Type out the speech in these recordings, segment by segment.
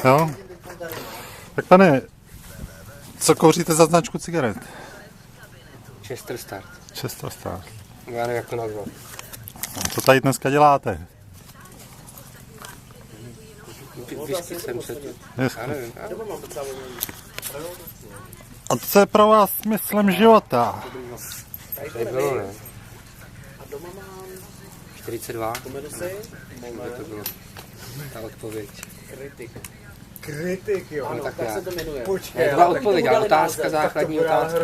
Jo? Tak pane, co kouříte za značku cigaret? Chester Start. Chester Start. Já nevím, jak to nazvat. Co tady dneska děláte? Vyskycem se to. Já nevím. A co je pro vás smyslem života? Tady bylo, ne? 42. To bylo ta odpověď. Kritik, jo. No, tak se to jmenuje. Počkej, to byla odpověď, ale otázka, základní otázka.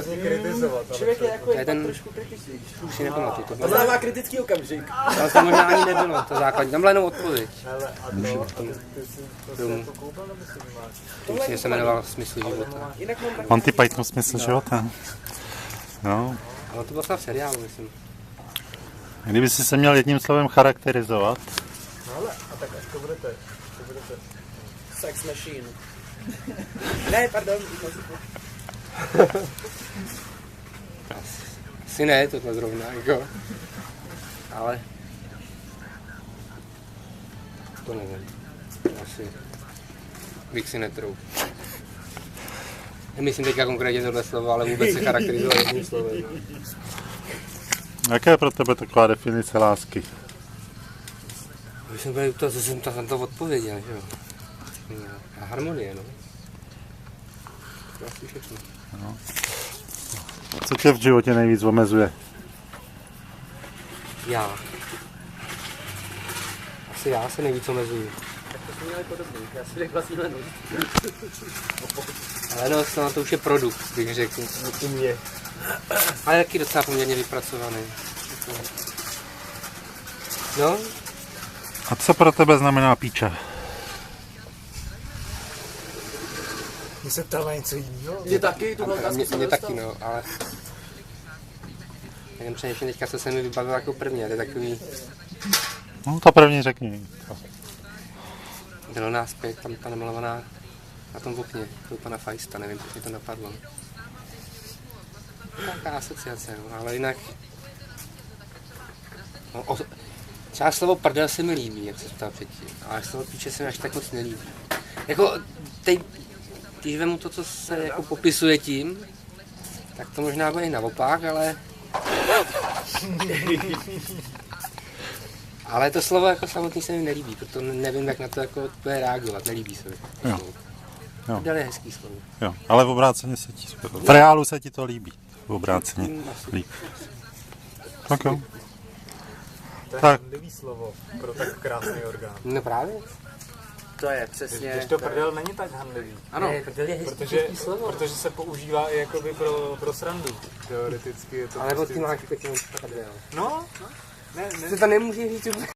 Člověk je jako je ten, trošku kritický. už si nepamatuji. To znamená kritický okamžik. Ale to možná ani nebylo, to základní. Tam byla jenom odpověď. Hele, a to Film. Myslím, že se jmenoval Smysl života. Monty Python smysl života. No. Ale to bylo snad v seriálu, myslím. Kdyby si se měl jedním slovem charakterizovat. Hele, a tak až to budete. Sex machine. Ne, pardon. Asi ne, tohle zrovna, jako. Ale... To nevím. Asi... Bych si netrouf. Nemyslím teďka konkrétně tohle slovo, ale vůbec se charakterizuje jedním slovem. Jaká je pro tebe taková definice lásky? Když jsem byl to, co jsem to odpověděl, že jo. A harmonie, no. To asi všechno. No. Co tě v životě nejvíc omezuje? Já. Asi já se nejvíc omezuju. Tak to jsme měli podobný. Já si řekl vlastně lenost. Ale no, to už je produkt, bych řekl. U mě. Ale taky docela poměrně vypracovaný. No? A co pro tebe znamená píča? Mně se ptal na něco jiného. Mě taky, tu otázku Mě taky, no, ale... Jenom přemýšlím, teďka se mi vybavil jako první, to je takový... No to první řekni. Bylo nás 5, tam ta namalovaná na tom okně, to pana Feista, nevím, proč mi to napadlo. Taková asociace, no, ale jinak... No, třeba slovo prdel se mi líbí, jak se ptal předtím, ale slovo píče se mi až tak moc nelíbí. Jako, když vemu to, co se jako popisuje tím, tak to možná bude i naopak, ale... Ale to slovo jako samotný se mi nelíbí, proto nevím, jak na to jako bude reagovat, nelíbí se mi. Jo. Prdel je hezký slovo. Jo, ale v obráceně se ti... V reálu se ti to líbí. V obráceně líbí. Tak jo. To je Tak. handlivý slovo pro tak krásný orgán. No právě. To je přesně. Když to prdel není tak handlivý. Ano, prdel je hezký slovo. Protože se používá i jakoby pro srandu. Teoreticky je to ale prostě... ty máš pěkný prdel. No, ne. To nemůže říct úplně.